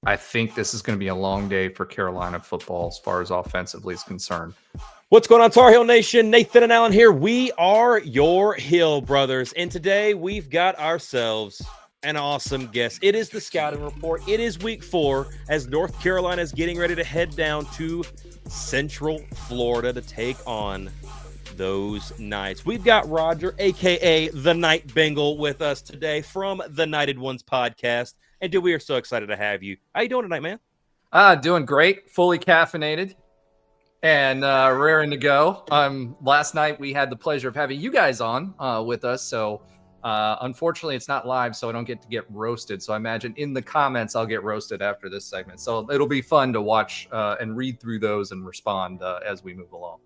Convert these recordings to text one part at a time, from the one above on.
I think this is going to be a long day for Carolina football as far as offensively is concerned. What's going on, Tar Heel Nation? Nathan and Alan here. We are your Hill Brothers, and today we've got ourselves an awesome guest. It is the Scouting Report. It is week 4 as North Carolina is getting ready to head down to Central Florida to take on those Knights. We've got Roger, a.k.a. the Night Bengal, with us today from the Knighted Ones podcast. And dude, we are so excited to have you. How you doing tonight, man? Doing great. Fully caffeinated and raring to go. Last night we had the pleasure of having you guys on with us. So unfortunately it's not live, so I don't get to get roasted. So I imagine in the comments I'll get roasted after this segment. So it'll be fun to watch and read through those and respond as we move along.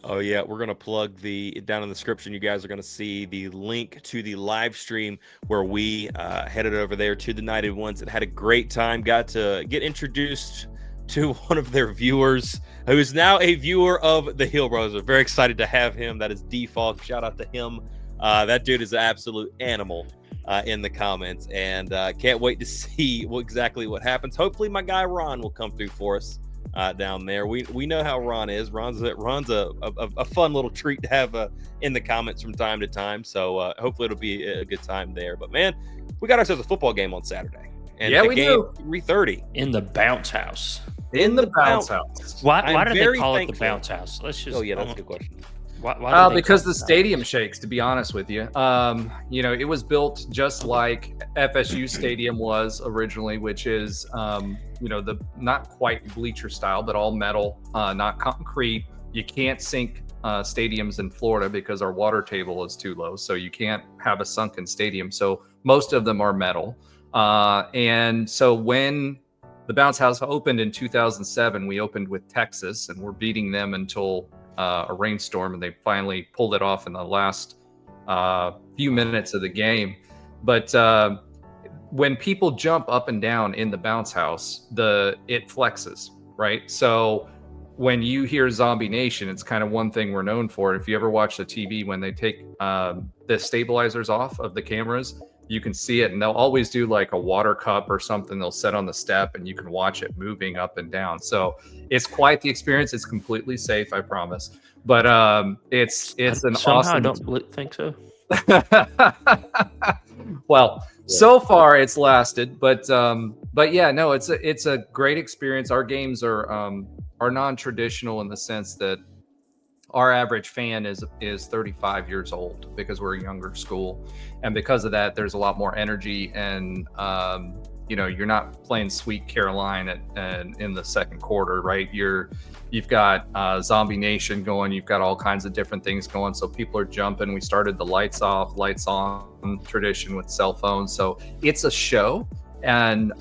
Oh, yeah. We're going to plug down in the description. You guys are going to see the link to the live stream where we headed over there to the Knighted Ones and had a great time. Got to get introduced to one of their viewers who is now a viewer of the Hill Brothers. We're very excited to have him. That is Default. Shout out to him. That dude is an absolute animal in the comments, and can't wait to see exactly what happens. Hopefully my guy Ron will come through for us. Down there, we know how Ron is. Ron's a fun little treat to have in the comments from time to time. So hopefully it'll be a good time there. But man, we got ourselves a football game on Saturday. And yeah, we do. 3:30 in the bounce house. In the bounce house. Why do they call it the bounce house? Let's just. Oh yeah, that's a good question. Why because the stadium shakes, to be honest with you. It was built just like FSU Stadium was originally, which is, the not quite bleacher style, but all metal, not concrete. You can't sink stadiums in Florida because our water table is too low. So you can't have a sunken stadium. So most of them are metal. And so when the bounce house opened in 2007, we opened with Texas, and we're beating them until a rainstorm, and they finally pulled it off in the last few minutes of the game. But when people jump up and down in the bounce house, it flexes, right? So when you hear Zombie Nation, it's kind of one thing we're known for. If you ever watch the TV, when they take the stabilizers off of the cameras, you can see it, and they'll always do like a water cup or something they'll set on the step, and you can watch it moving up and down. So it's quite the experience. It's completely safe, I promise. But it's an somehow awesome. I don't think so. Well, so far it's lasted, but yeah, no, it's a great experience. Our games are non-traditional in the sense that our average fan is 35 years old because we're a younger school, and because of that, there's a lot more energy, and you're not playing Sweet Caroline in the second quarter, right? You've got Zombie Nation going, you've got all kinds of different things going, so people are jumping. We started the lights off, lights on tradition with cell phones, so it's a show, and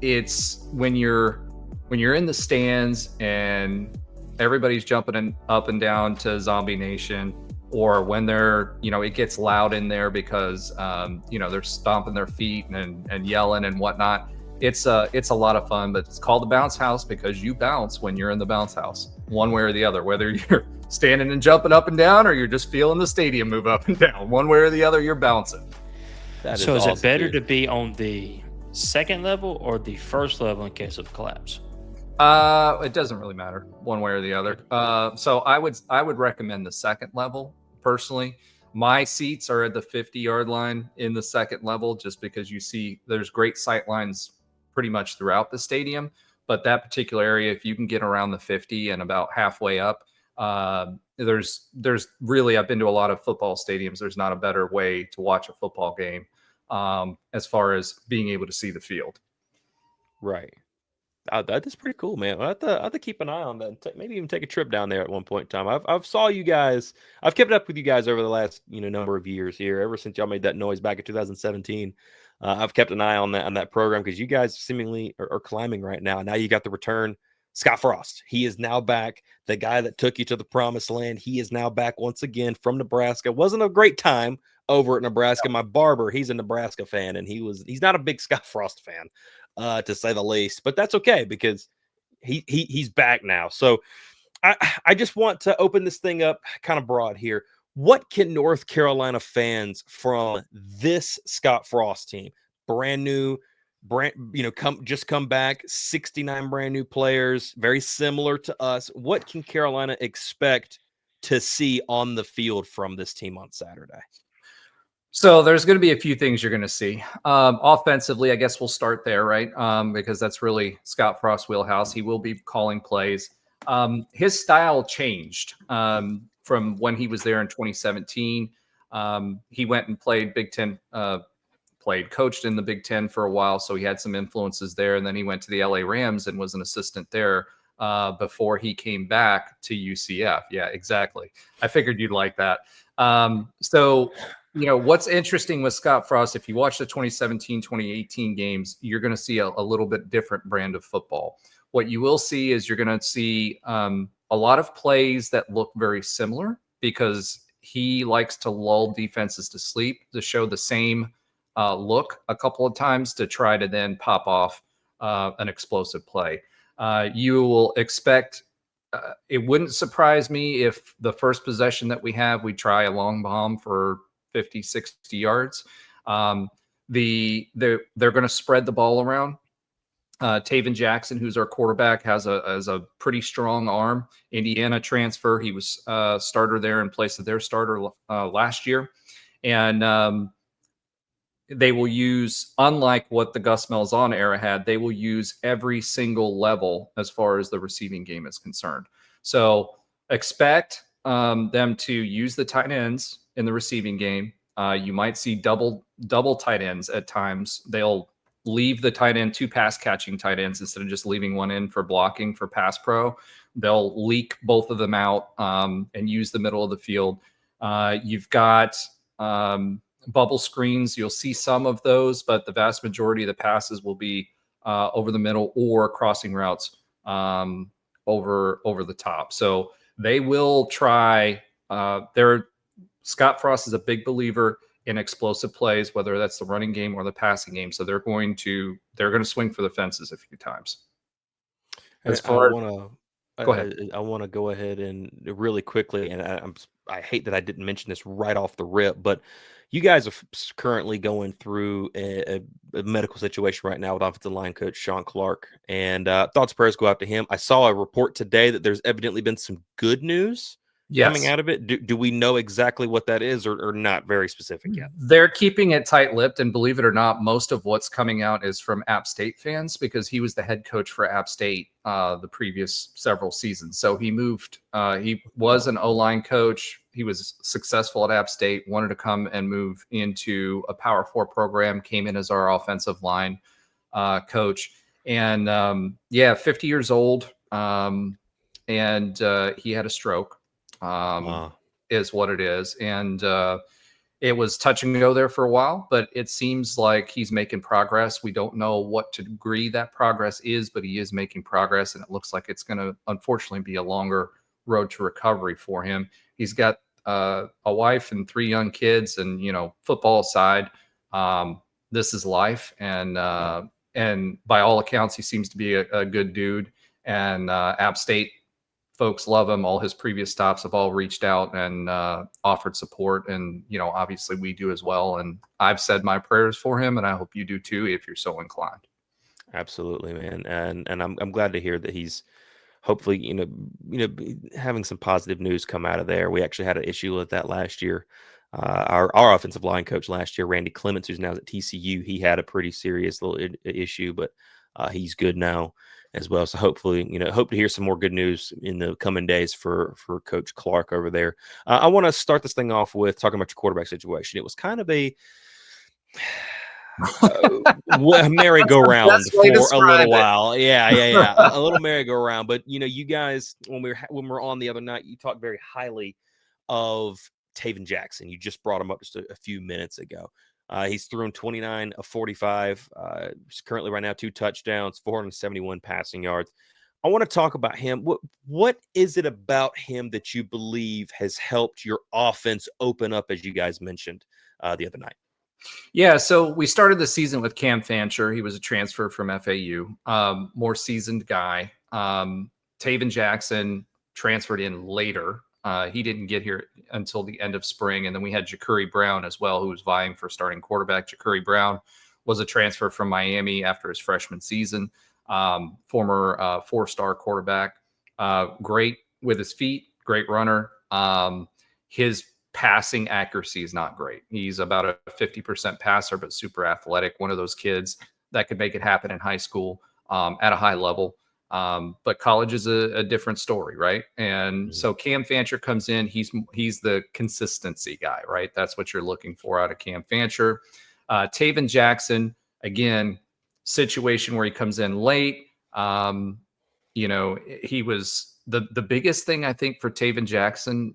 it's when you're in the stands and everybody's jumping up and down to Zombie Nation, or when they're, it gets loud in there because, they're stomping their feet and yelling and whatnot. It's a lot of fun, but it's called the bounce house because you bounce when you're in the bounce house, one way or the other, whether you're standing and jumping up and down, or you're just feeling the stadium move up and down, one way or the other, you're bouncing. So is it better to be on the second level or the first level in case of collapse? It doesn't really matter one way or the other. So I would recommend the second level personally. My seats are at the 50-yard line in the second level, just because you see there's great sight lines pretty much throughout the stadium. But that particular area, if you can get around the 50 and about halfway up, there's really, I've been to a lot of football stadiums. There's not a better way to watch a football game as far as being able to see the field. Right. That is pretty cool, man. I have to keep an eye on that. And maybe even take a trip down there at one point in time. I've saw you guys. I've kept up with you guys over the last number of years here. Ever since y'all made that noise back in 2017, I've kept an eye on that program because you guys seemingly are climbing right now. Now you got the return, Scott Frost. He is now back. The guy that took you to the promised land. He is now back once again from Nebraska. Wasn't a great time over at Nebraska. My barber, he's a Nebraska fan, and he's not a big Scott Frost fan. To say the least, but that's okay because he's back now. So I just want to open this thing up kind of broad here. What can North Carolina fans from this Scott Frost team, brand new, come back, 69 brand new players, very similar to us. What can Carolina expect to see on the field from this team on Saturday? So there's going to be a few things you're going to see. Offensively, I guess we'll start there, right? Because that's really Scott Frost's wheelhouse. He will be calling plays. His style changed from when he was there in 2017. He went and played Big Ten, coached in the Big Ten for a while, so he had some influences there. And then he went to the LA Rams and was an assistant there before he came back to UCF. Yeah, exactly. I figured you'd like that. So what's interesting with Scott Frost, if you watch the 2017, 2018 games, you're going to see a little bit different brand of football. What you will see is you're going to see a lot of plays that look very similar because he likes to lull defenses to sleep, to show the same look a couple of times to try to then pop off an explosive play. You will expect it wouldn't surprise me if the first possession that we have, we try a long bomb for 50, 60 yards. They're going to spread the ball around. Taven Jackson, who's our quarterback, has a pretty strong arm. Indiana transfer. He was starter there in place of their starter last year. And they will use, unlike what the Gus Malzahn era had, they will use every single level as far as the receiving game is concerned. So expect them to use the tight ends in the receiving game. You might see double tight ends at times. They'll leave the tight end, 2 pass catching tight ends instead of just leaving one in for blocking for pass pro. They'll leak both of them out and use the middle of the field. You've got bubble screens. You'll see some of those, but the vast majority of the passes will be over the middle or crossing routes over the top. So they will try. Scott Frost is a big believer in explosive plays, whether that's the running game or the passing game. So they're going to swing for the fences a few times. As far go ahead. I want to go ahead and really quickly, and I hate that I didn't mention this right off the rip, but you guys are currently going through a medical situation right now with offensive line coach Sean Clark, and thoughts, prayers go out to him. I saw a report today that there's evidently been some good news coming out of it. Do we know exactly what that is, or not very specific yet? They're keeping it tight-lipped, and believe it or not, most of what's coming out is from App State fans because he was the head coach for App State the previous several seasons. So he moved. He was an O-line coach. He was successful at App State, wanted to come and move into a Power 4 program, came in as our offensive line coach. And 50 years old, and he had a stroke. Is what it is. And it was touch and go there for a while, but it seems like he's making progress. We don't know what degree that progress is, but he is making progress. And it looks like it's going to, unfortunately, be a longer road to recovery for him. He's got a wife and 3 young kids, and, football aside, this is life. And by all accounts, he seems to be a good dude. And App State folks love him. All his previous stops have all reached out and offered support. And, obviously we do as well. And I've said my prayers for him, and I hope you do too, if you're so inclined. Absolutely, man. And I'm glad to hear that he's hopefully, having some positive news come out of there. We actually had an issue with that last year. Our offensive line coach last year, Randy Clements, who's now at TCU, he had a pretty serious little issue, but he's good now as well. So hopefully, hope to hear some more good news in the coming days for Coach Clark over there. I want to start this thing off with talking about your quarterback situation. It was kind of a merry-go-round for a little while. Yeah. A little merry-go-round. But, you guys, when we're on the other night, you talked very highly of Taven Jackson. You just brought him up just a few minutes ago. He's thrown 29 of 45. He's currently right now 2 touchdowns, 471 passing yards. I want to talk about him. What is it about him that you believe has helped your offense open up, as you guys mentioned the other night? Yeah, so we started the season with Cam Fancher. He was a transfer from FAU, more seasoned guy. Taven Jackson transferred in later. He didn't get here until the end of spring. And then we had Ja'Curry Brown as well, who was vying for starting quarterback. Ja'Curry Brown was a transfer from Miami after his freshman season. Former 4-star quarterback, great with his feet, great runner. His passing accuracy is not great. He's about a 50% passer, but super athletic. One of those kids that could make it happen in high school at a high level. But college is a different story, right? And so Cam Fancher comes in. He's the consistency guy, right? That's what you're looking for out of Cam Fancher. Taven Jackson, again, situation where he comes in late. He was the biggest thing I think for Taven Jackson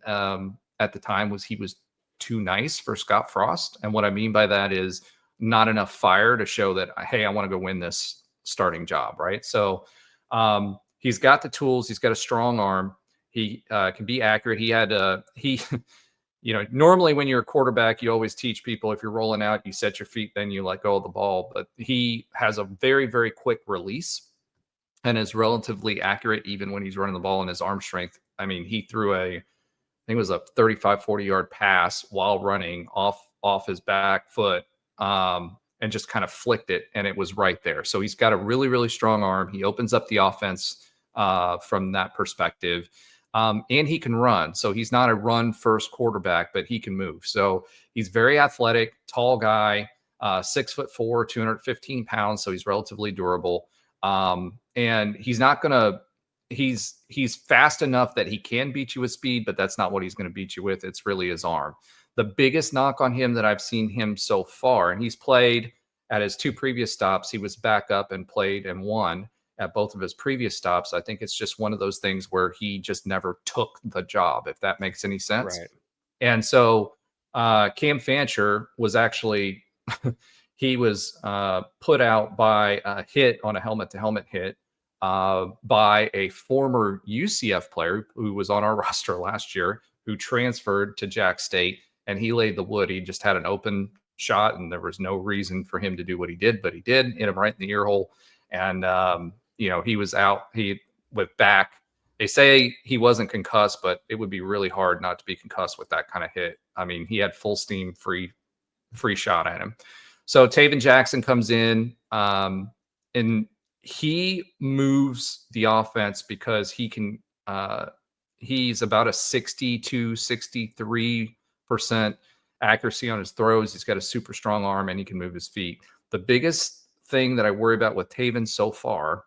at the time was he was too nice for Scott Frost. And what I mean by that is not enough fire to show that, hey, I want to go win this starting job, right? So he's got the tools. He's got a strong arm. He can be accurate. Normally when you're a quarterback, you always teach people if you're rolling out, you set your feet, then you let go of the ball. But he has a very, very quick release and is relatively accurate even when he's running the ball in his arm strength. I mean, he threw I think it was a 35, 40-yard pass while running off his back foot and just kind of flicked it, and it was right there. So he's got a really, really strong arm. He opens up the offense from that perspective. And he can run. So he's not a run-first quarterback, but he can move. So he's very athletic, tall guy, 6'4", 215 pounds. So he's relatively durable. And he's not going to he's fast enough that he can beat you with speed, but that's not what he's going to beat you with. It's really his arm. The biggest knock on him that I've seen him so far, and he's played at his 2 previous stops. He was back up and played and won at both of his previous stops. I think it's just one of those things where he just never took the job, if that makes any sense. Right. And so Cam Fancher was actually he was put out by a hit on a helmet-to-helmet hit by a former UCF player who was on our roster last year, who transferred to Jack State, and he laid the wood. He just had an open shot, and there was no reason for him to do what he did, but he did. Hit him right in the ear hole, and he was out. He went back. They say he wasn't concussed, but it would be really hard not to be concussed with that kind of hit. I mean, he had full steam, free shot at him. So Taven Jackson comes in, and he moves the offense because he can. He's about a 60 to 63% accuracy on his throws. He's got a super strong arm, and he can move his feet. The biggest thing that I worry about with Taven so far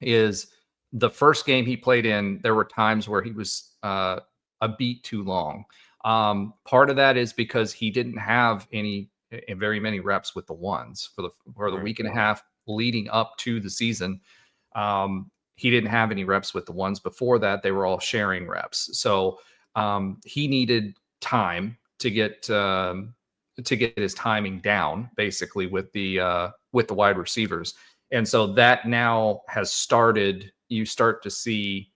is the first game he played in, there were times where he was a beat too long. Part of that is because he didn't have very many reps with the ones for the week and a half leading up to the season. He didn't have any reps with the ones. Before that, they were all sharing reps. So he needed time to get his timing down, basically with the wide receivers. And so that now has started. You start to see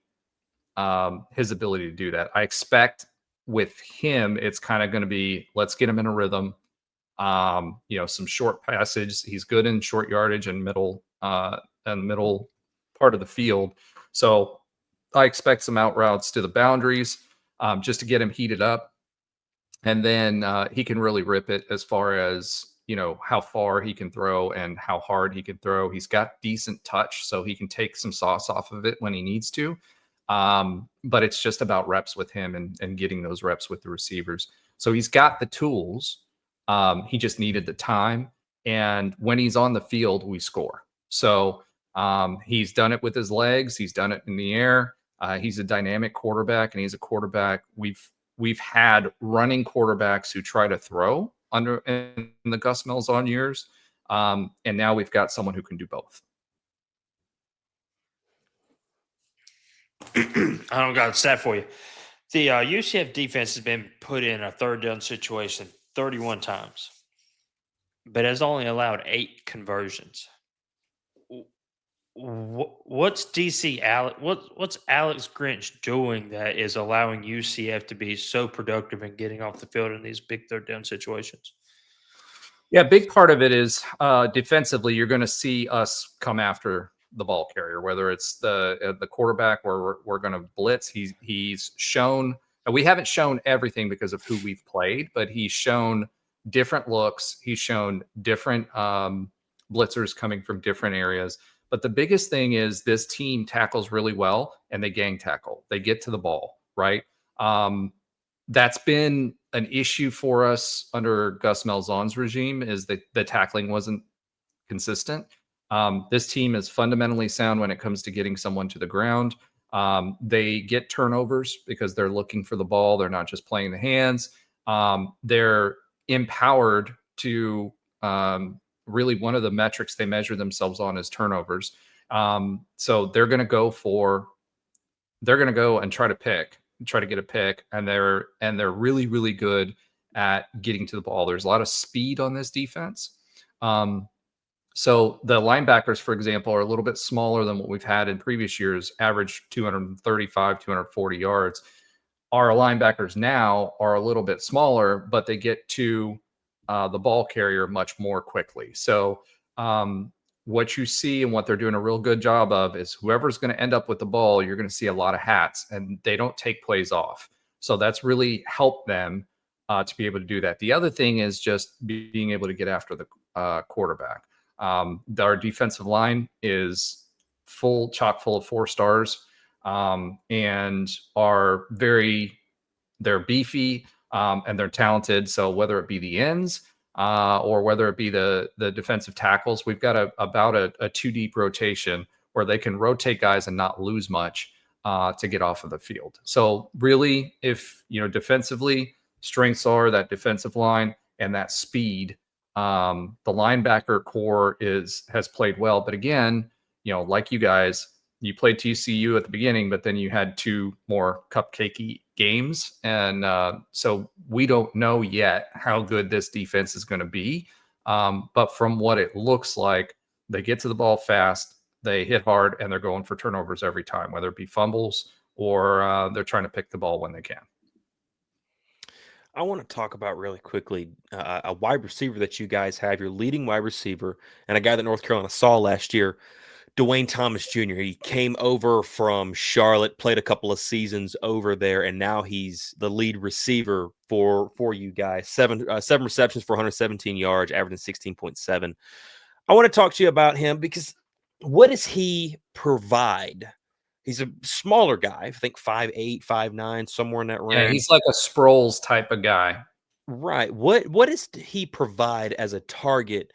his ability to do that. I expect with him, it's kind of going to be, let's get him in a rhythm. Some short passages. He's good in short yardage and middle part of the field. So I expect some out routes to the boundaries just to get him heated up. And then he can really rip it as far as, how far he can throw and how hard he can throw. He's got decent touch, so he can take some sauce off of it when he needs to. But it's just about reps with him and getting those reps with the receivers. So he's got the tools. He just needed the time. And when he's on the field, we score. So he's done it with his legs. He's done it in the air. He's a dynamic quarterback, and he's a quarterback. We've had running quarterbacks who try to throw in the Gus Malzahn years. And now we've got someone who can do both. I don't got a stat for you. The UCF defense has been put in a third down situation 31 times, but has only allowed 8 conversions. What's what's Alex Grinch doing that is allowing UCF to be so productive in getting off the field in these big third down situations? Yeah, big part of it is defensively. You're going to see us come after the ball carrier, whether it's the quarterback where we're going to blitz. He's shown, and we haven't shown everything because of who we've played, but he's shown different looks. He's shown different blitzers coming from different areas. But the biggest thing is this team tackles really well and they gang tackle. They get to the ball, right? That's been an issue for us under Gus Malzahn's regime, is that the tackling wasn't consistent. This team is fundamentally sound when it comes to getting someone to the ground. They get turnovers because they're looking for the ball. They're not just playing the hands. They're empowered to really, one of the metrics they measure themselves on is turnovers. So they're going to go and try to get a pick, and they're really, really good at getting to the ball. There's a lot of speed on this defense. So the linebackers, for example, are a little bit smaller than what we've had in previous years, average 235, 240 yards. Our linebackers now are a little bit smaller, but they get to the ball carrier much more quickly. So what you see and what they're doing a real good job of is whoever's going to end up with the ball, you're going to see a lot of hats, and they don't take plays off. So that's really helped them to be able to do that. The other thing is just being able to get after the quarterback. Our defensive line is chock full of 4 stars, and they're beefy, and they're talented. So whether it be the ends or whether it be the defensive tackles, we've got about a 2 deep rotation where they can rotate guys and not lose much to get off of the field. So really, if defensively, strengths are that defensive line and that speed. The linebacker core has played well, but again, like you guys, you played TCU at the beginning, but then you had 2 more cupcakey games, and so we don't know yet how good this defense is going to be. But from what it looks like, they get to the ball fast, they hit hard, and they're going for turnovers every time, whether it be fumbles or they're trying to pick the ball when they can. I want to talk about really quickly a wide receiver that you guys have, your leading wide receiver, and a guy that North Carolina saw last year, Dwayne Thomas Jr. He came over from Charlotte, played a couple of seasons over there, and now he's the lead receiver for you guys. Seven receptions for 117 yards, averaging 16.7. I want to talk to you about him because what does he provide? He's a smaller guy, I think 5'8", 5'9", somewhere in that range. Yeah, he's like a Sproles type of guy. Right. What does he provide as a target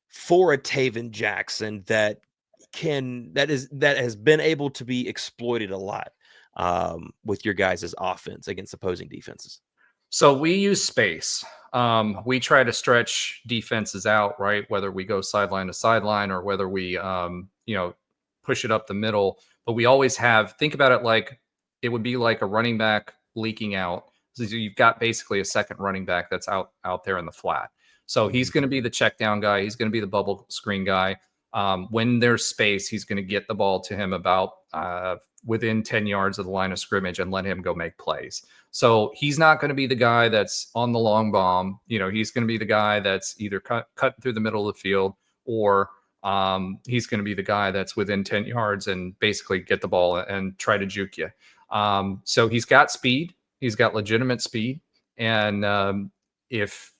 for a Taven Jackson that has been able to be exploited a lot with your guys' offense against opposing defenses? So we use space. We try to stretch defenses out, right? Whether we go sideline to sideline or whether we push it up the middle. But we always think about it like it would be like a running back leaking out. So you've got basically a second running back that's out there in the flat. So he's going to be the check down guy. He's going to be the bubble screen guy. When there's space, he's going to get the ball to him about within 10 yards of the line of scrimmage and let him go make plays. So he's not going to be the guy that's on the long bomb. He's going to be the guy that's either cut through the middle of the field, or he's going to be the guy that's within 10 yards and basically get the ball and try to juke you. So he's got speed. He's got legitimate speed. And if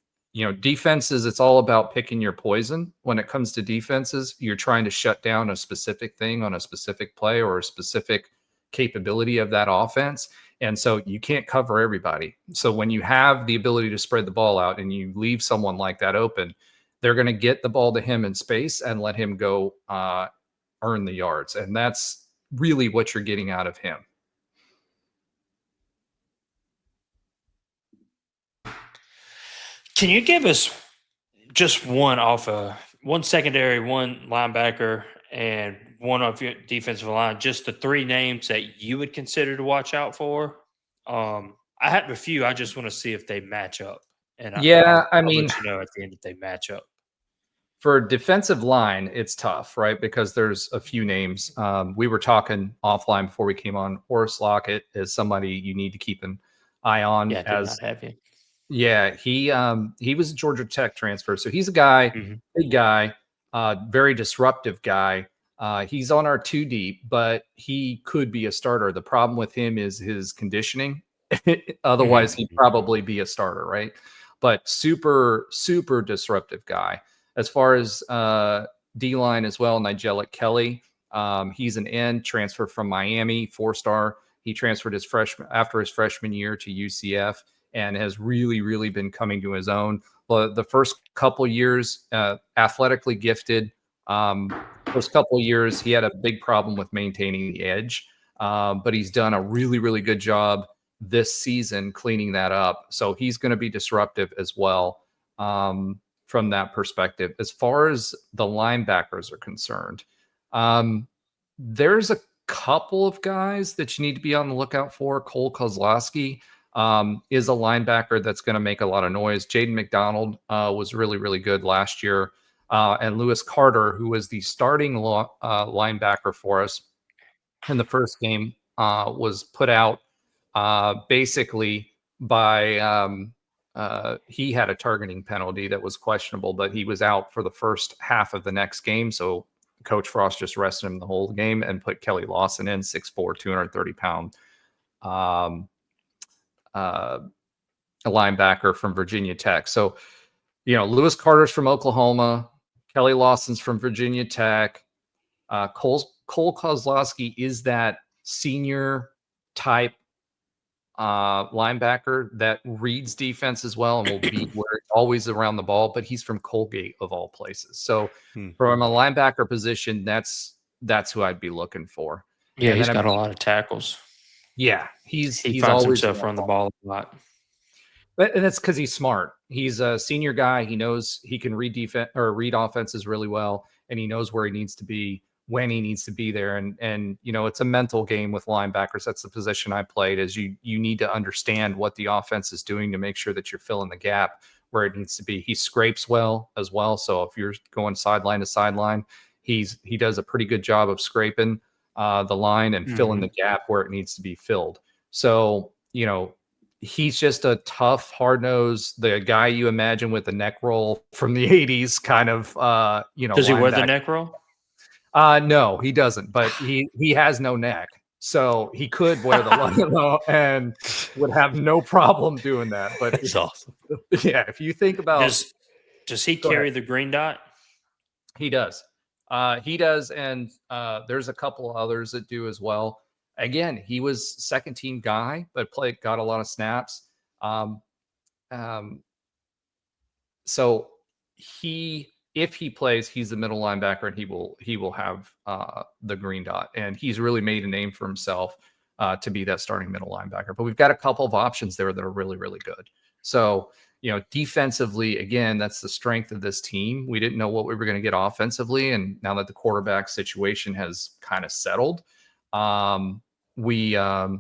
defenses, it's all about picking your poison. When it comes to defenses, you're trying to shut down a specific thing on a specific play or a specific capability of that offense. And so you can't cover everybody. So when you have the ability to spread the ball out and you leave someone like that open, they're going to get the ball to him in space and let him go earn the yards. And that's really what you're getting out of him. Can you give us just one secondary, one linebacker, and one of your defensive line, just the 3 names that you would consider to watch out for? I have a few. I just want to see if they match up. And I'll let you know at the end if they match up. For defensive line, it's tough, right? Because there's a few names. We were talking offline before we came on. Horace Lockett is somebody you need to keep an eye on. Yeah, I did not have him. Yeah, he was a Georgia Tech transfer. So he's a guy, big guy, very disruptive guy. He's on our 2 deep, but he could be a starter. The problem with him is his conditioning. Otherwise, he'd probably be a starter, right? but super disruptive guy. As far as D-line as well, Nigel Kelly. He's an end transfer from Miami, 4-star. He transferred after his freshman year to UCF and has really been coming to his own. The first couple years, athletically gifted. First couple years, he had a big problem with maintaining the edge, but he's done a really good job this season cleaning that up. So he's going to be disruptive as well from that perspective. As far as the linebackers are concerned, there's a couple of guys that you need to be on the lookout for. Cole Kozlowski is a linebacker that's going to make a lot of noise. Jaden McDonald was really good last year. And Lewis Carter, who was the starting linebacker for us in the first game, was put out basically by he had a targeting penalty that was questionable, but he was out for the first half of the next game. So Coach Frost just rested him the whole game and put Kelly Lawson in, 6'4", 230-pound a linebacker from Virginia Tech. So, Lewis Carter's from Oklahoma. Kelly Lawson's from Virginia Tech. Cole Kozlowski is that senior type linebacker that reads defense as well and will be always around the ball, but he's from Colgate of all places. So from a linebacker position, that's who I'd be looking for. Yeah, he's got a lot of tackles. Yeah, he he's finds always himself on the ball a lot. And that's because he's smart. He's a senior guy. He knows he can read defense or read offenses really well, and he knows where he needs to be when he needs to be there. And it's a mental game with linebackers. That's the position I played. Is you need to understand what the offense is doing to make sure that you're filling the gap where it needs to be. He scrapes well as well. So if you're going sideline to sideline, he does a pretty good job of scraping the line and filling the gap where it needs to be filled. So he's just a tough, hard-nosed, the guy you imagine with the neck roll from the 80s kind of, Does he wear the neck roll? No, he doesn't, but he has no neck. So he could wear the logo and would have no problem doing that. But it's awesome. Yeah, if you think about... Does he carry the green dot? He does. He does, and there's a couple others that do as well. Again, he was second team guy, but got a lot of snaps. So if he plays, he's the middle linebacker, and he will have the green dot, and he's really made a name for himself to be that starting middle linebacker. But we've got a couple of options there that are really good. So defensively, again, that's the strength of this team. We didn't know what we were going to get offensively, and now that the quarterback situation has kind of settled, we've gotten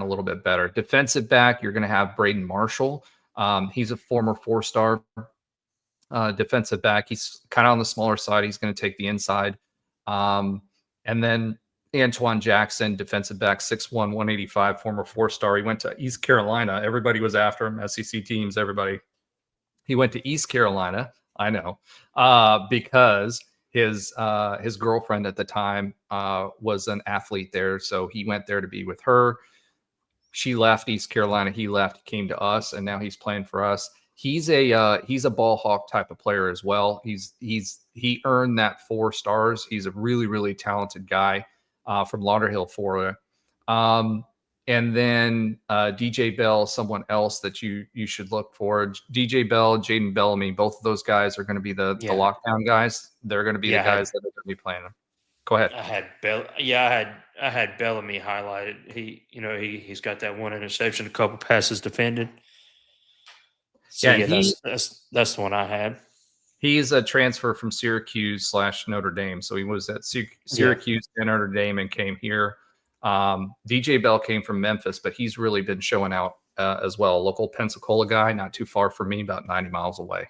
a little bit better. Defensive back, you're going to have Braden Marshall. He's a former 4-star defensive back. He's kind of on the smaller side. He's going to take the inside. And then Antoine Jackson, defensive back, 6'1", 185, former 4-star. He went to East Carolina. Everybody was after him, SEC teams, everybody. He went to East Carolina, I know, because his girlfriend at the time was an athlete there. So he went there to be with her. She left East Carolina. He left, came to us, and now he's playing for us. He's a ball hawk type of player as well. He earned that 4 stars. He's a really talented guy from Lauderhill, Florida. And then DJ Bell, someone else that you should look for. DJ Bell, Jaden Bellamy, both of those guys are going to be the lockdown guys. They're going to be the guys that are going to be playing them. Go ahead. I had Bellamy highlighted. He's got that one interception, a couple passes defended. So that's the one I had. He's a transfer from Syracuse / Notre Dame. So he was at Syracuse and Notre Dame and came here. DJ Bell came from Memphis, but he's really been showing out as well. A local Pensacola guy, not too far from me, about 90 miles away.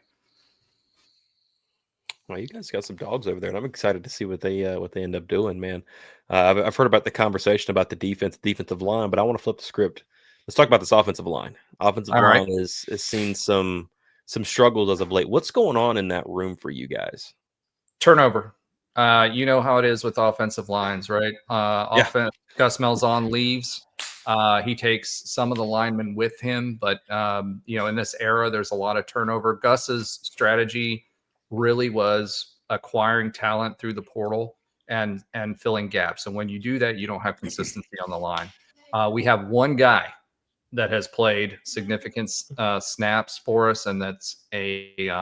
Well, you guys got some dogs over there, and I'm excited to see what they end up doing, man. I've heard about the conversation about the defensive line, but I want to flip the script. Let's talk about this offensive line. Offensive line has seen some struggles as of late. What's going on in that room for you guys? Turnover. You know how it is with offensive lines, right? Offense. Gus Malzahn leaves. He takes some of the linemen with him, but in this era, there's a lot of turnover. Gus's strategy really was acquiring talent through the portal and filling gaps. And when you do that, you don't have consistency on the line. We have one guy that has played significant snaps for us, and that's a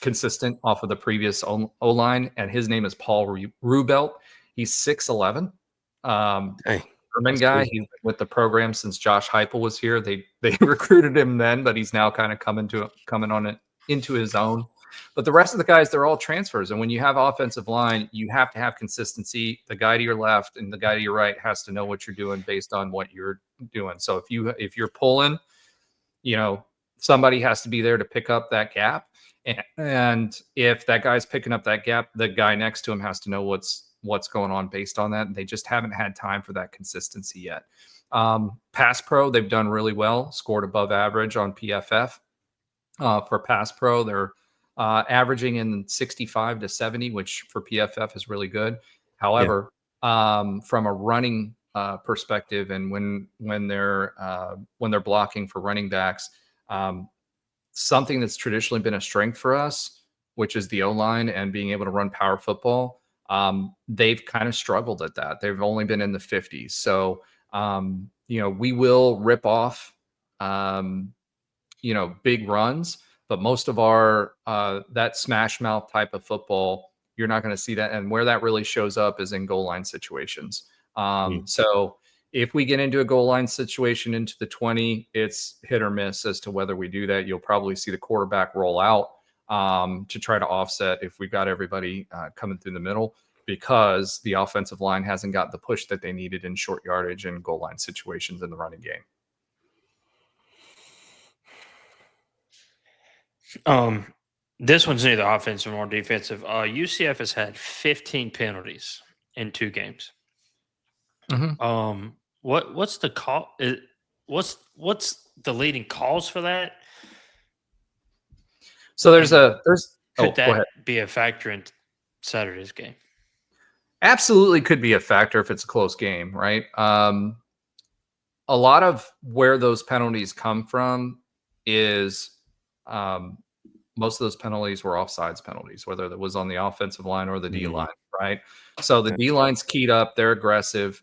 consistent off of the previous O-line, and his name is Paul Rubelt. He's 6'11". Hey, German guy. Cool. He's been with the program since Josh Heupel was here. They recruited him then, but he's now kind of coming on it into his own. But the rest of the guys, they're all transfers. And when you have offensive line, you have to have consistency. The guy to your left and the guy to your right has to know what you're doing based on what you're doing. So if you're pulling, somebody has to be there to pick up that gap. And if that guy's picking up that gap, the guy next to him has to know what's going on based on that. And they just haven't had time for that consistency yet. Pass pro, they've done really well, scored above average on PFF. For pass pro, they're averaging in 65 to 70, which for PFF is really good. However, from a running perspective, and when they're blocking for running backs, something that's traditionally been a strength for us, which is the O-line and being able to run power football, they've kind of struggled at that. They've only been in the 50s. So, we will rip off, big runs, but most of our that smash mouth type of football, you're not going to see that. And where that really shows up is in goal line situations. So if we get into a goal line situation into the 20, it's hit or miss as to whether we do that. You'll probably see the quarterback roll out to try to offset if we've got everybody coming through the middle, because the offensive line hasn't got the push that they needed in short yardage and goal line situations in the running game. This one's neither offensive nor defensive. UCF has had 15 penalties in 2 games. Mm-hmm. What's the call? What's the leading cause for that? So could that be a factor in Saturday's game? Absolutely could be a factor if it's a close game, right? A lot of where those penalties come from is most of those penalties were offsides penalties, whether that was on the offensive line or the D line, right? So the D line's keyed up, they're aggressive.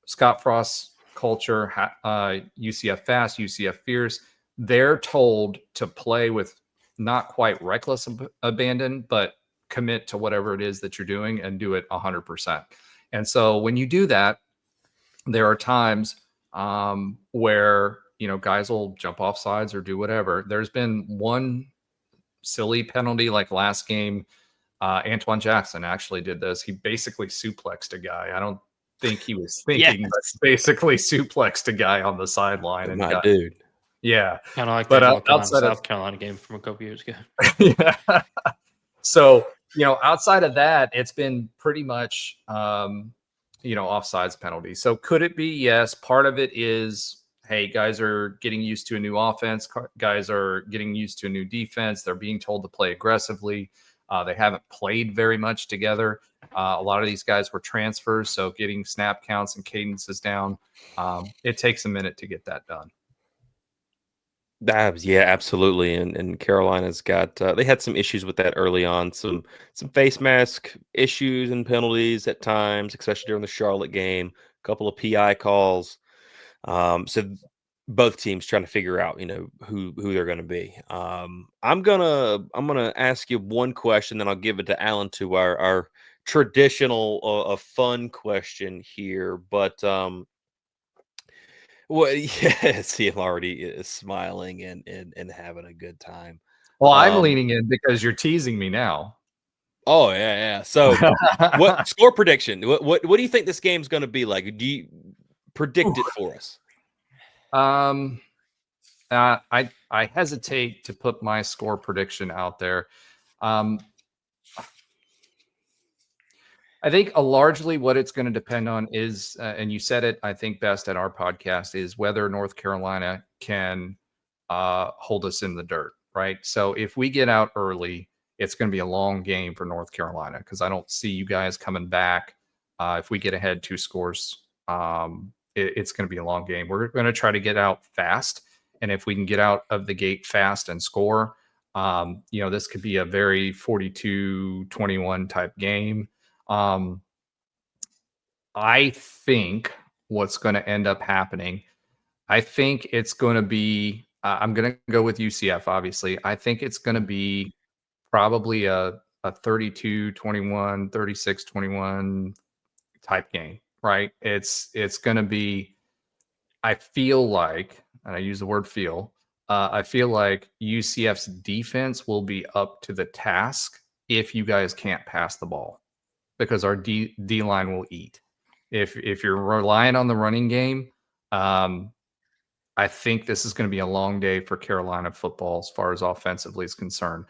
Scott Frost's culture, UCF fast, UCF fierce, they're told to play with not quite reckless abandon, but commit to whatever it is that you're doing and do it 100%. And so when you do that, there are times where guys will jump off sides or do whatever. There's been one silly penalty like last game. Antoine Jackson actually did this. He basically suplexed a guy. I don't think he was thinking, but basically suplexed a guy on the sideline. And dude. Yeah. Kind of like that South Carolina game from a couple years ago. Yeah. So, outside of that, it's been pretty much, offsides penalties. So could it be? Yes. Part of it is, hey, guys are getting used to a new offense. Guys are getting used to a new defense. They're being told to play aggressively. They haven't played very much together. A lot of these guys were transfers, so getting snap counts and cadences down, it takes a minute to get that done. Yeah, absolutely. And Carolina's got they had some issues with that early on, some face mask issues and penalties at times, especially during the Charlotte game, a couple of PI calls. So both teams trying to figure out, who they're going to be. I'm gonna ask you one question, then I'll give it to Alan to our traditional fun question here. But well, yeah, see him already is smiling and having a good time. Well, I'm leaning in because you're teasing me now. Oh yeah. So, what score prediction? What do you think this game's going to be like? Do you predict it for us? I hesitate to put my score prediction out there. I think largely what it's going to depend on is, and you said it, I think best at our podcast, is whether North Carolina can hold us in the dirt, right? So if we get out early, it's going to be a long game for North Carolina because I don't see you guys coming back If we get ahead 2 scores, it's going to be a long game. We're going to try to get out fast, and if we can get out of the gate fast and score, this could be a very 42-21 type game. I think what's going to end up happening, I think it's going to be, I'm going to go with UCF, obviously. I think it's going to be probably a 32-21, 36-21 type game, right? It's going to be, I feel like, and I use the word feel, I feel like UCF's defense will be up to the task if you guys can't pass the ball, because our D line will eat. If you're relying on the running game, I think this is going to be a long day for Carolina football as far as offensively is concerned.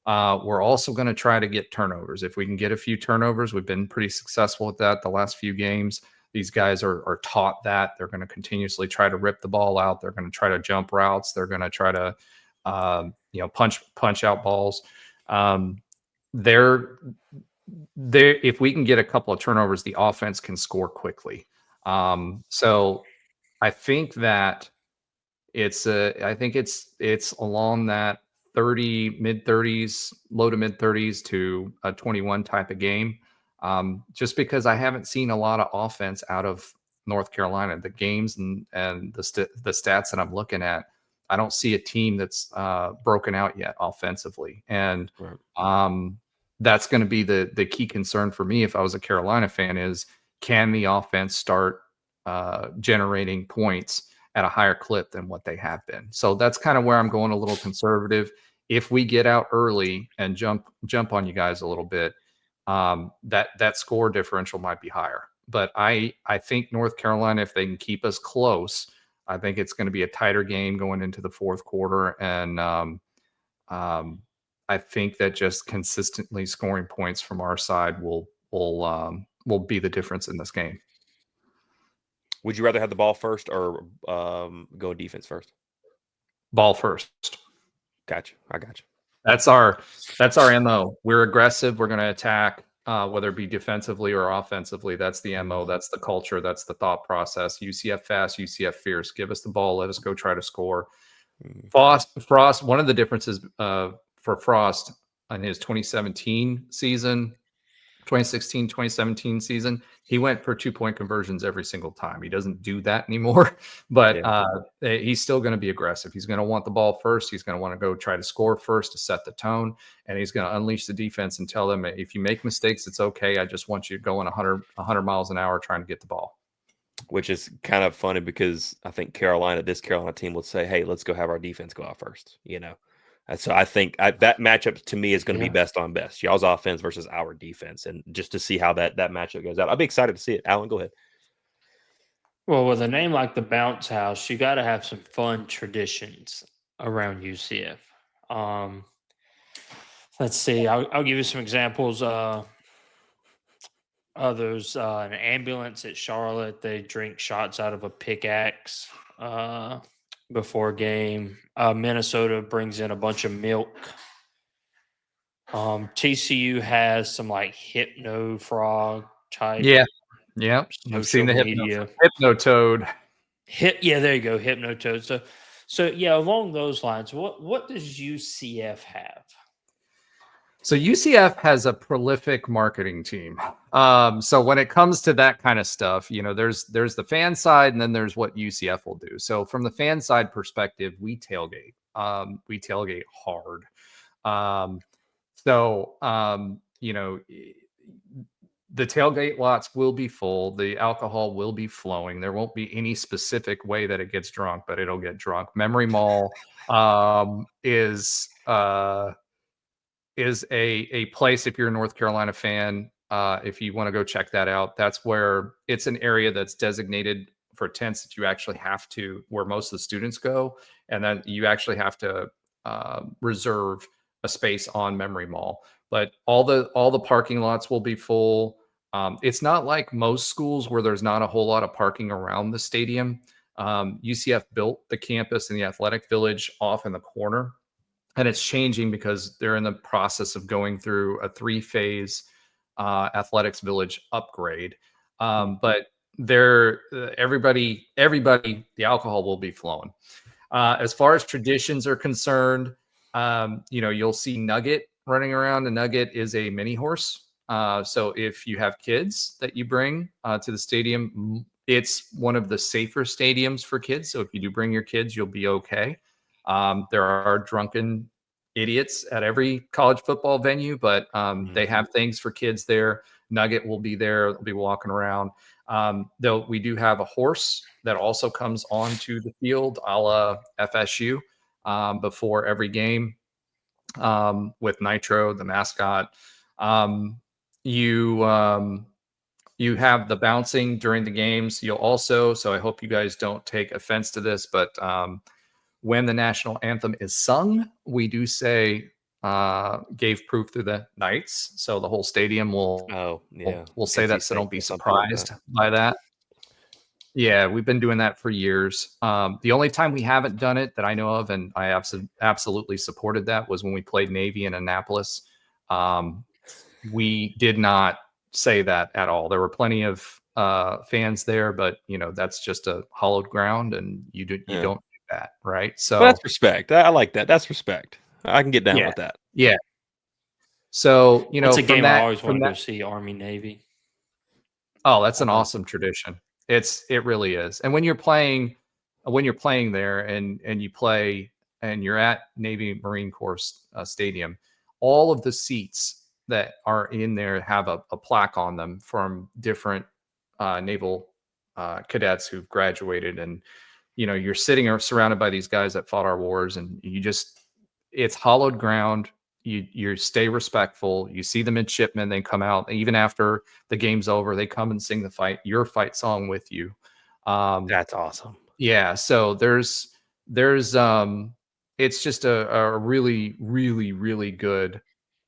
We're also going to try to get turnovers. If we can get a few turnovers, we've been pretty successful with that the last few games. These guys are taught that. They're going to continuously try to rip the ball out. They're going to try to jump routes. They're going to try to, punch out balls. If we can get a couple of turnovers, the offense can score quickly. So I think that I think it's along that 30, mid 30s, low to mid 30s to a 21 type of game. Just because I haven't seen a lot of offense out of North Carolina, the games and the stats that I'm looking at, I don't see a team that's broken out yet offensively, and that's going to be the key concern for me if I was a Carolina fan is, can the offense start generating points at a higher clip than what they have been? So that's kind of where I'm going a little conservative. If we get out early and jump on you guys a little bit, that score differential might be higher. But I think North Carolina, if they can keep us close, I think it's going to be a tighter game going into the fourth quarter. And I think that just consistently scoring points from our side will be the difference in this game. Would you rather have the ball first or go defense first? Ball first. Gotcha. I got you. That's our MO. We're aggressive. We're going to attack, whether it be defensively or offensively. That's the MO. That's the culture. That's the thought process. UCF fast, UCF fierce. Give us the ball. Let us go try to score. Frost. One of the differences for Frost in his 2017 season, 2016, 2017 season, he went for 2-point conversions every single time. He doesn't do that anymore, but he's still going to be aggressive. He's going to want the ball first. He's going to want to go try to score first to set the tone, and he's going to unleash the defense and tell them, if you make mistakes, it's okay. I just want you going 100 miles an hour trying to get the ball. Which is kind of funny because I think this Carolina team would say, hey, let's go have our defense go out first, So I think that matchup to me is going to be best on best. Y'all's offense versus our defense. And just to see how that matchup goes out. I'll be excited to see it. Alan, go ahead. Well, with a name like the Bounce House, you got to have some fun traditions around UCF. Let's see. I'll give you some examples. There's an ambulance at Charlotte. They drink shots out of a pickaxe before game. Minnesota brings in a bunch of milk. TCU has some like hypno frog type. Yeah. I've seen the hypno toad. Yeah, there you go, hypno toad. So yeah, along those lines, what does UCF have? So UCF has a prolific marketing team. So when it comes to that kind of stuff, there's the fan side, and then there's what UCF will do. So from the fan side perspective, we tailgate. We tailgate hard. The tailgate lots will be full. The alcohol will be flowing. There won't be any specific way that it gets drunk, but it'll get drunk. Memory Mall is a place, if you're a North Carolina fan, if you want to go check that out. That's where it's an area that's designated for tents that you actually have to, where most of the students go, and then you actually have to reserve a space on Memory Mall. But all the parking lots will be full. It's not like most schools where there's not a whole lot of parking around the stadium. UCF built the campus and the athletic village off in the corner. And it's changing because they're in the process of going through a 3-phase athletics village upgrade. But there, everybody, the alcohol will be flowing. As far as traditions are concerned, you'll see Nugget running around. A Nugget is a mini horse. So if you have kids that you bring to the stadium, it's one of the safer stadiums for kids. So if you do bring your kids, you'll be okay. There are drunken idiots at every college football venue, but they have things for kids there. Nugget will be there. They'll be walking around. Though we do have a horse that also comes onto the field, a la FSU, before every game with Nitro, the mascot. You have the bouncing during the games. You'll also, so I hope you guys don't take offense to this, but when the national anthem is sung, we do say gave proof through the Knights. So the whole stadium will say that. So don't be surprised by that. Yeah, we've been doing that for years. The only time we haven't done it that I know of, and I absolutely supported that, was when we played Navy in Annapolis. We did not say that at all. There were plenty of fans there, but that's just a hollowed ground, and you don't do that, right? So that's respect. I like that. That's respect. I can get down with that. Yeah. So it's a game I always want to go see, Army Navy. Oh, that's an awesome tradition. It really is. And when you're playing there and you play and you're at Navy Marine Corps Stadium, all of the seats that are in there have a plaque on them from different naval cadets who've graduated. And you're sitting surrounded by these guys that fought our wars, and it's hollowed ground. You stay respectful. You see the midshipmen, they come out even after the game's over. They come and sing your fight song with you. That's awesome. Yeah. So there's it's just a really, really, really good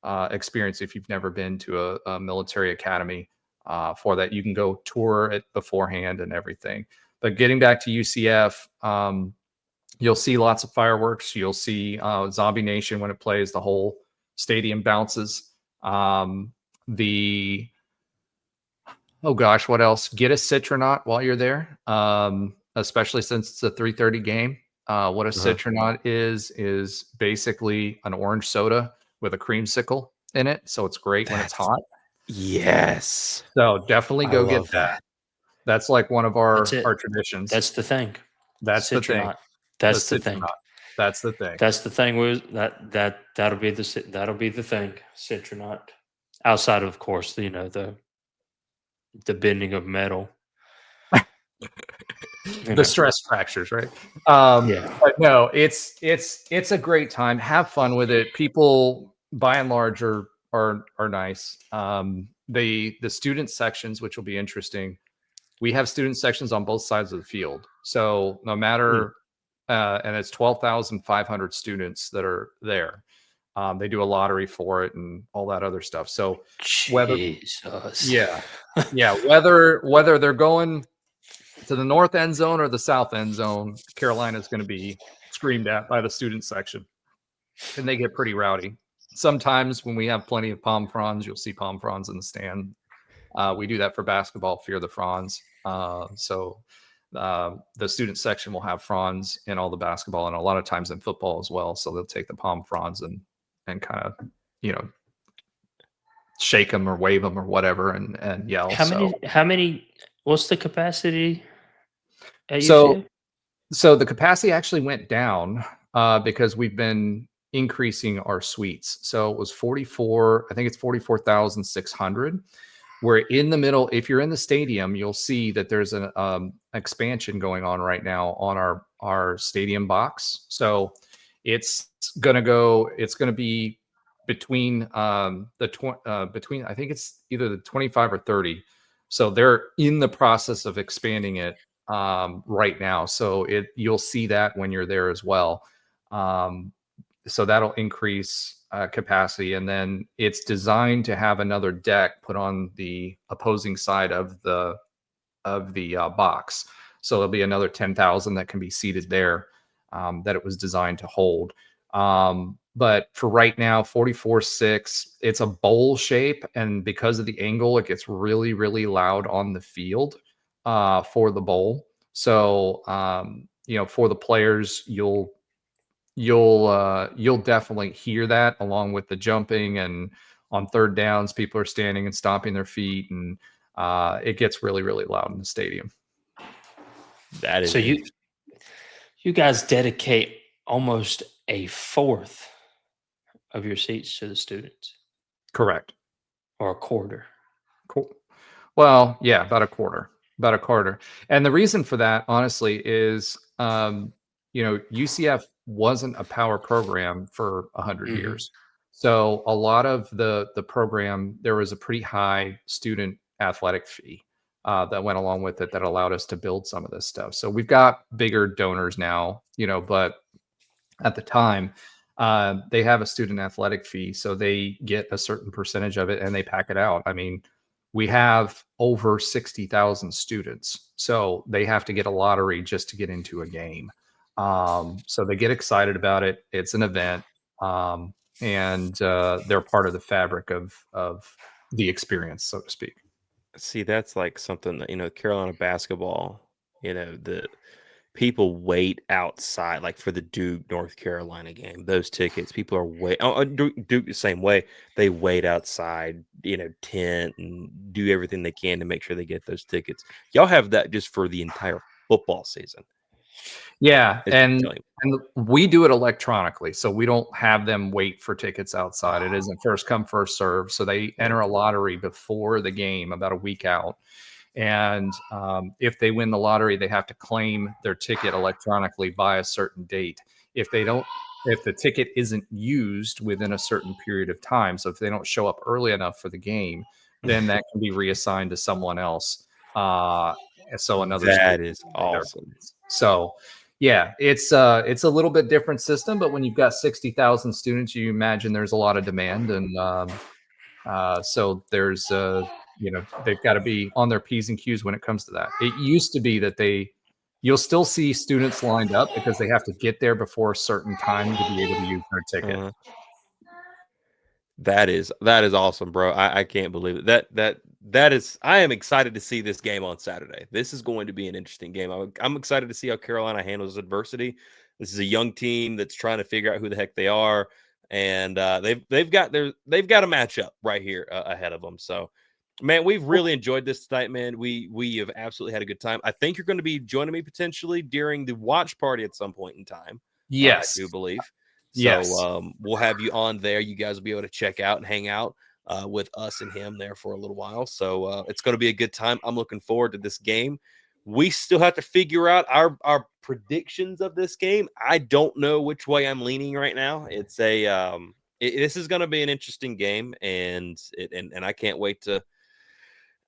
experience if you've never been to a military academy. For that, you can go tour it beforehand and everything. But getting back to UCF, you'll see lots of fireworks. You'll see Zombie Nation when it plays. The whole stadium bounces. Oh gosh, what else? Get a Citronaut while you're there, especially since it's a 3:30 game. What a Citronaut is basically an orange soda with a creamsicle in it. So it's great when it's hot. Yes. So definitely go get that. That's like one of our traditions. That's the thing. That's the thing. That's the thing. That's the thing. That's the thing. That'll be the thing. Citronaut. Outside of course, the bending of metal. The stress fractures, right? But no, it's a great time. Have fun with it. People by and large are nice. The student sections, which will be interesting. We have student sections on both sides of the field. So no matter and it's 12,500 students that are there. They do a lottery for it and all that other stuff. So whether they're going to the north end zone or the south end zone, Carolina is going to be screamed at by the student section, and they get pretty rowdy. Sometimes when we have plenty of palm fronds, you'll see palm fronds in the stand. We do that for basketball, Fear the Fronds. So the student section will have fronds in all the basketball and a lot of times in football as well. So they'll take the palm fronds and kind of, shake them or wave them or whatever and yell. How many, what's the capacity at UCF? UCF? So the capacity actually went down because we've been increasing our suites. So it was 44,600. We're in the middle. If you're in the stadium, you'll see that there's an expansion going on right now on our stadium box. So it's going to be between between, I think it's either the 25 or 30. So they're in the process of expanding it right now. So you'll see that when you're there as well. So that'll increase capacity, and then it's designed to have another deck put on the opposing side of the box. So there'll be another 10,000 that can be seated there that it was designed to hold. But for right now, 44-6, it's a bowl shape, and because of the angle, it gets really, really loud on the field for the bowl. So for the players, you'll definitely hear that along with the jumping, and on third downs, people are standing and stomping their feet, and it gets really, really loud in the stadium. That is So you guys dedicate almost a fourth of your seats to the students, Correct. or a quarter. Cool. Well, yeah, about a quarter. And the reason for that, honestly, is UCF wasn't a power program for 100 Mm-hmm. years. So a lot of the program, there was a pretty high student athletic fee that went along with it that allowed us to build some of this stuff. So we've got bigger donors now, but at the time, they have a student athletic fee, so they get a certain percentage of it and they pack it out. I mean, we have over 60,000 students, so they have to get a lottery just to get into a game. So they get excited about it. It's an event, and they're part of the fabric of the experience, so to speak. See, that's like something that, Carolina basketball, the people wait outside, like for the Duke North Carolina game. Those tickets, people are Duke the same way. They wait outside, tent and do everything they can to make sure they get those tickets. Y'all have that just for the entire football season. Yeah, It's and telling we do it electronically, so we don't have them wait for tickets outside. It isn't first come, first serve. So they enter a lottery before the game, about a week out. And if they win the lottery, they have to claim their ticket electronically by a certain date. If the ticket isn't used within a certain period of time, so if they don't show up early enough for the game, then that can be reassigned to someone else. So another school that can is play their awesome. place. So yeah, it's a little bit different system, but when you've got 60,000 students, you imagine there's a lot of demand, and so there's they've got to be on their P's and Q's when it comes to that. It used to be that you'll still see students lined up because they have to get there before a certain time to be able to use their ticket. Uh, that is awesome, bro. I can't believe it. That is. I am excited to see this game on Saturday. This is going to be an interesting game. I'm excited to see how Carolina handles adversity. This is a young team that's trying to figure out who the heck they are, and they've got a matchup right here ahead of them. So, man, we've really enjoyed this tonight, man. We have absolutely had a good time. I think you're going to be joining me potentially during the watch party at some point in time. I Yes. do believe. Yes. So we'll have you on there. You guys will be able to check out and hang out with us and him there for a little while. So it's going to be a good time. I'm looking forward to this game. We still have to figure out our predictions of this game. I don't know which way I'm leaning right now. It's this is going to be an interesting game, and I can't wait to,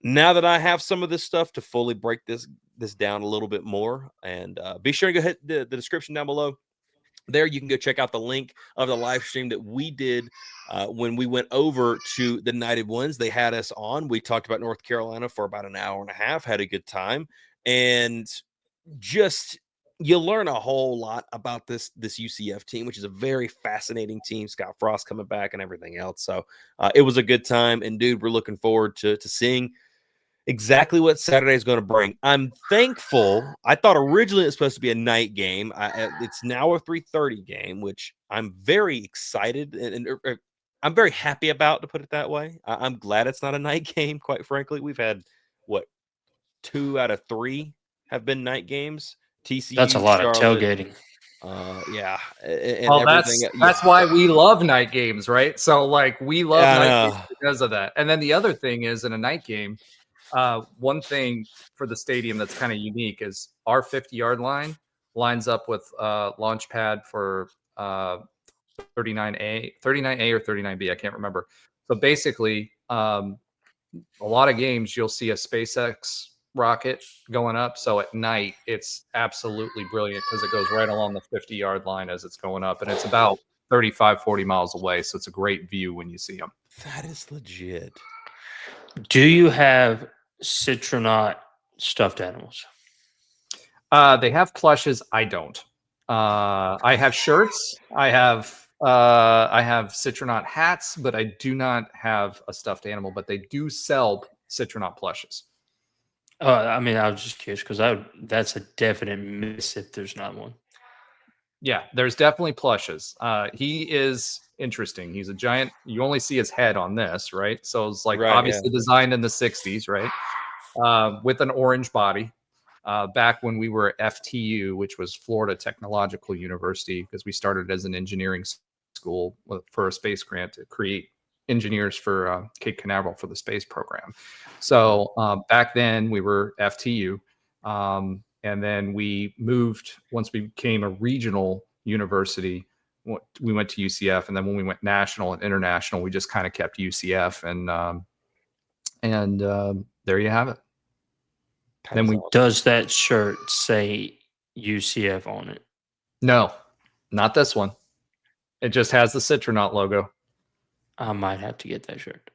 now that I have some of this stuff, to fully break this down a little bit more. And be sure to go hit the description down below. There you can go check out the link of the live stream that we did when we went over to the United Ones. They had us on. We talked about North Carolina for about an hour and a half, had a good time, and just you learn a whole lot about this UCF team, which is a very fascinating team. Scott Frost coming back and everything else. So it was a good time, and dude, we're looking forward to seeing exactly what Saturday is going to bring. I'm thankful. I thought originally it was supposed to be a night game. It's now a 3:30 game, which I'm very excited and I'm very happy about, to put it that way. I'm glad it's not a night game, quite frankly. We've had, what, 2 out of 3 have been night games. That's a TCU, lot of Charlotte, tailgating. yeah, and Well, everything. that's why we love night games, right? So like we love night games Yeah, because of that. And then the other thing is, in a night game, one thing for the stadium that's kind of unique is our 50-yard line lines up with launch pad for 39A or 39B. I can't remember. So basically, a lot of games you'll see a SpaceX rocket going up. So at night, it's absolutely brilliant because it goes right along the 50-yard line as it's going up. And it's about 35, 40 miles away. So it's a great view when you see them. that is legit. Do you have Citronaut stuffed animals? They have plushes. I don't. I have shirts. I have I have Citronaut hats, but I do not have a stuffed animal. But they do sell Citronaut plushes. I mean, I was just curious because that's a definite miss if there's not one. Yeah, there's definitely plushes. He is interesting. He's a giant. You only see his head on this, right? So it's like Right, obviously designed in the 60s, right? With an orange body. Back when we were at FTU, which was Florida Technological University, because we started as an engineering school for a space grant to create engineers for Cape Canaveral for the space program. So back then we were FTU. And then we moved once we became a regional university. We went to UCF, and then when we went national and international, we just kind of kept UCF, and there you have it. Then we Does that shirt say UCF on it? No, not this one. It just has the Citronaut logo. I might have to get that shirt.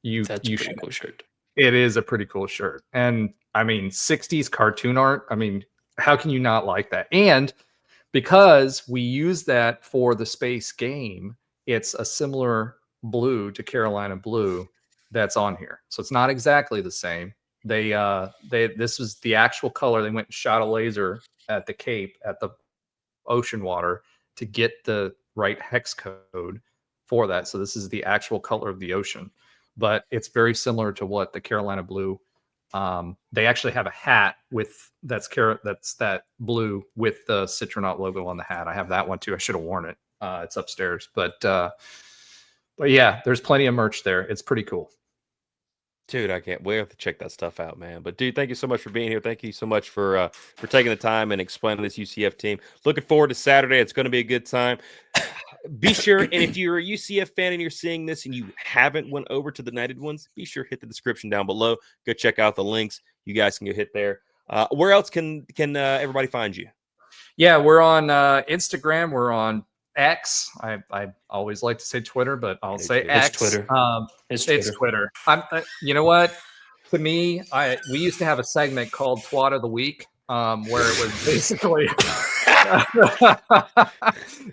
That's You a pretty should. cool shirt. It is a pretty cool shirt. And I mean, 60s cartoon art. I mean, how can you not like that? And because we use that for the space game, it's a similar blue to Carolina blue that's on here. So it's not exactly the same. This was the actual color. They went and shot a laser at the Cape at the ocean water to get the right hex code for that. So this is the actual color of the ocean, but it's very similar to what the Carolina blue. They actually have a hat with that's that blue with the Citronaut logo on the hat. I have that one too. I should have worn it. It's upstairs, but yeah, there's plenty of merch there. It's pretty cool. Dude, I can't wait to check that stuff out, man. But dude, thank you so much for being here. Thank you so much for taking the time and explaining this UCF team. Looking forward to Saturday. It's going to be a good time. Be sure, and if you're a UCF fan and you're seeing this and you haven't went over to the United ones, be sure to hit the description down below. Go check out the links. You guys can go hit there. Where else can everybody find you? Yeah, we're on Instagram. We're on X. I always like to say Twitter, but I'll say X. It's Twitter. It's Twitter. You know what? To me, we used to have a segment called Twat of the Week, where it was basically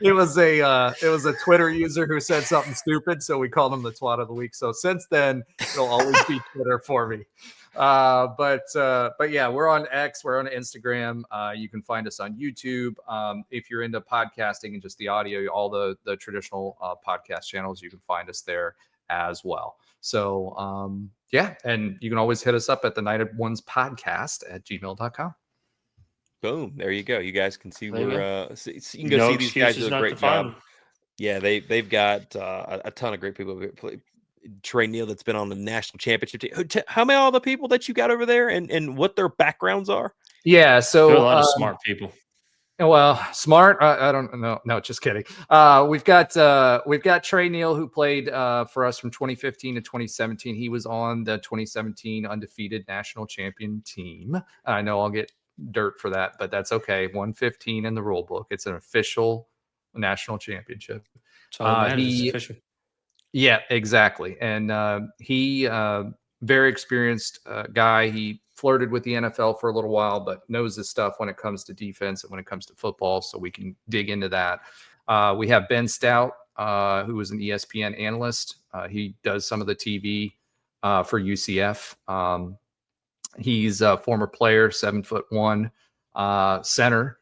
it was a Twitter user who said something stupid, so we called him the Twat of the Week. So since then, it'll always be Twitter for me. But yeah, we're on X, we're on Instagram. You can find us on YouTube. If you're into podcasting and just the audio, all the traditional podcast channels, you can find us there as well. So yeah, and you can always hit us up at the United Ones podcast at gmail.com. Boom, there you go. You guys can see There you where you can go see these guys do a great job. Yeah, they've got a ton of great people who play. Trey Neal, that's been on the national championship team. How many all the people that you got over there and what their backgrounds are? Yeah, so a lot of smart people. Well, smart. I don't know. No, just kidding. We've got Trey Neal, who played for us from 2015 to 2017. He was on the 2017 undefeated national champion team. I know I'll get dirt for that, but that's okay. 115 in the rule book. It's an official national championship. So it's official. Yeah, exactly. And he very experienced guy. He flirted with the NFL for a little while, but knows his stuff when it comes to defense and when it comes to football. So we can dig into that. We have Ben Stout, who is an ESPN analyst. He does some of the TV for UCF. He's a former player, 7'1", center.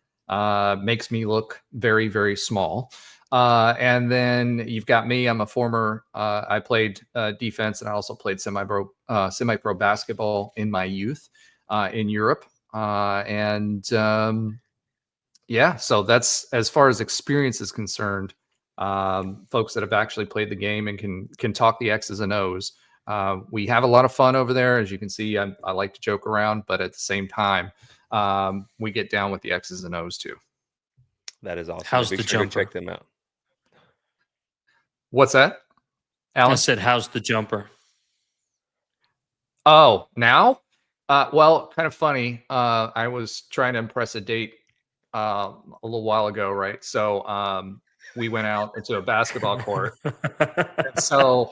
Makes me look very, very small. And then you've got me. I'm a former. I played defense, and I also played semi-pro basketball in my youth in Europe. Yeah, so that's as far as experience is concerned. Folks that have actually played the game and can talk the X's and O's. We have a lot of fun over there, as you can see. I like to joke around, but at the same time, we get down with the X's and O's too. That is awesome. How's the jumper? Check them out. What's that, Alan? I said, how's the jumper? Oh, now? Well, kind of funny. I was trying to impress a date a little while ago, right? So we went out into a basketball court. And so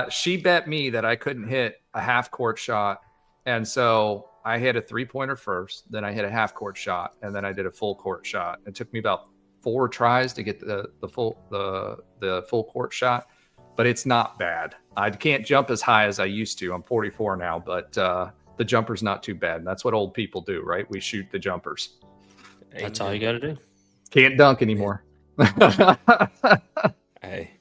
she bet me that I couldn't hit a half-court shot. And so I hit a three-pointer first, then I hit a half-court shot, and then I did a full-court shot. It took me about 4 tries to get the full court shot, but it's not bad. I can't jump as high as I used to. I'm 44 now, but the jumper's not too bad. And that's what old people do, right? We shoot the jumpers. That's all you got to do. Can't dunk anymore. Hey,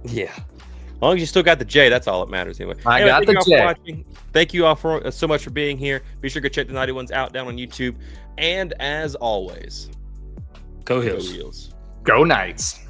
yeah. As long as you still got the J, that's all that matters anyway. I got the J. Watching. Thank you all for so much for being here. Be sure to go check the 91s out down on YouTube. And as always, Go Heels. Go Heels. Go Knights.